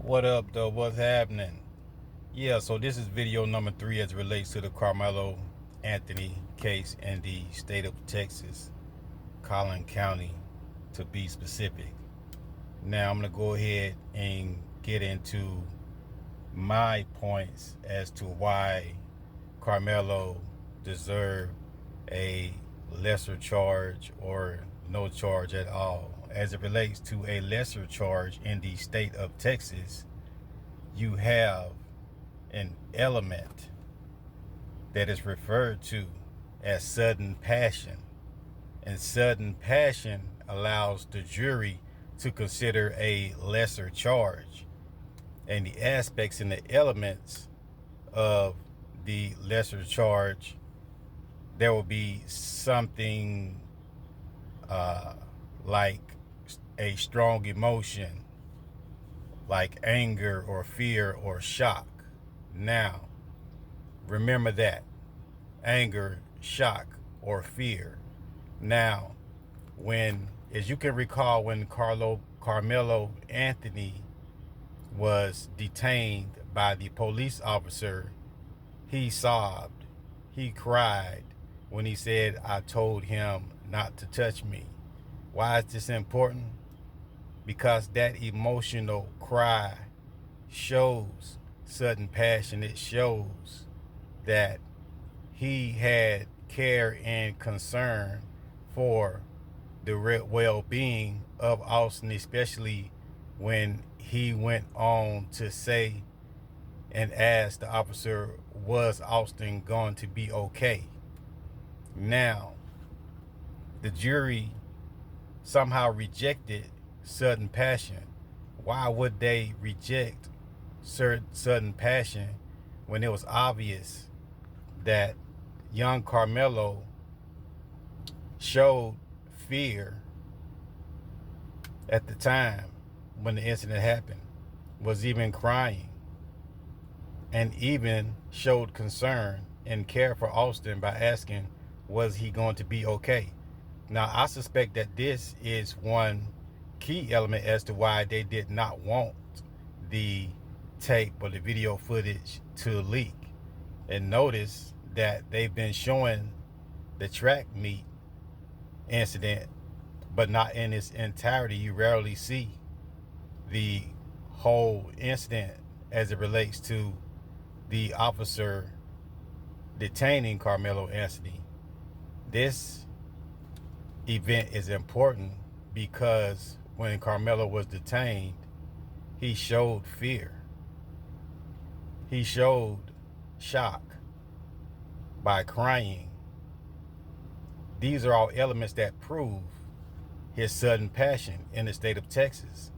What up, though? What's happening? Yeah, so this is video number 3 as it relates to the Carmelo Anthony case in the state of Texas, Collin County, to be specific. Now, I'm going to go ahead and get into my points as to why Carmelo deserved a lesser charge or no charge at all. As it relates to a lesser charge in the state of Texas, you have an element that is referred to as sudden passion. And sudden passion allows the jury to consider a lesser charge. And the aspects and the elements of the lesser charge, there will be something like a strong emotion, like anger or fear or shock. Now, remember that anger, shock, or fear. Now, as you can recall, when Carmelo Anthony was detained by the police officer, he sobbed, he cried when he said, "I told him not to touch me." Why is this important? Because that emotional cry shows sudden passion. It shows that he had care and concern for the well-being of Austin, especially when he went on to say and ask the officer, was Austin going to be okay? Now, the jury somehow rejected sudden passion. Why would they reject sudden passion when it was obvious that young Carmelo showed fear at the time when the incident happened, was even crying, and even showed concern and care for Austin by asking, was he going to be okay? Now, I suspect that this is one key element as to why they did not want the tape or the video footage to leak. And notice that they've been showing the track meet incident, but not in its entirety. You rarely see the whole incident as it relates to the officer detaining Carmelo Anthony. This event is important because when Carmelo was detained, he showed fear. He showed shock by crying. These are all elements that prove his sudden passion in the state of Texas.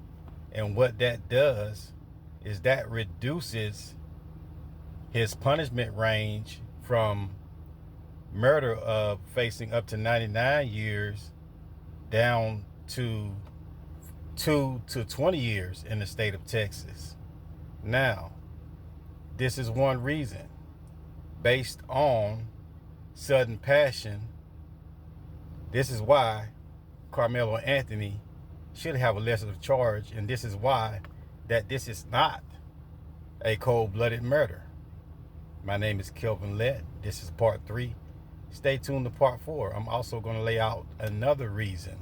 And what that does is that reduces his punishment range from murder of facing up to 99 years down to 2 to 20 years in the state of Texas. Now, this is one reason, based on sudden passion, this is why Carmelo Anthony should have a lesser charge, and this is why that this is not a cold-blooded murder. My name is Kelvin Lett. This is part 3. Stay tuned to part 4. I'm also going to lay out another reason,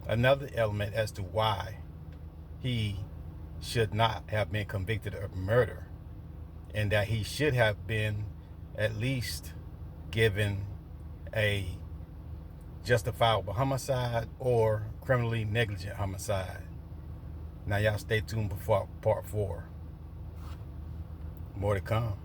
another element as to why he should not have been convicted of murder, and that he should have been at least given a justifiable homicide or criminally negligent homicide. Now y'all stay tuned for part 4. More to come.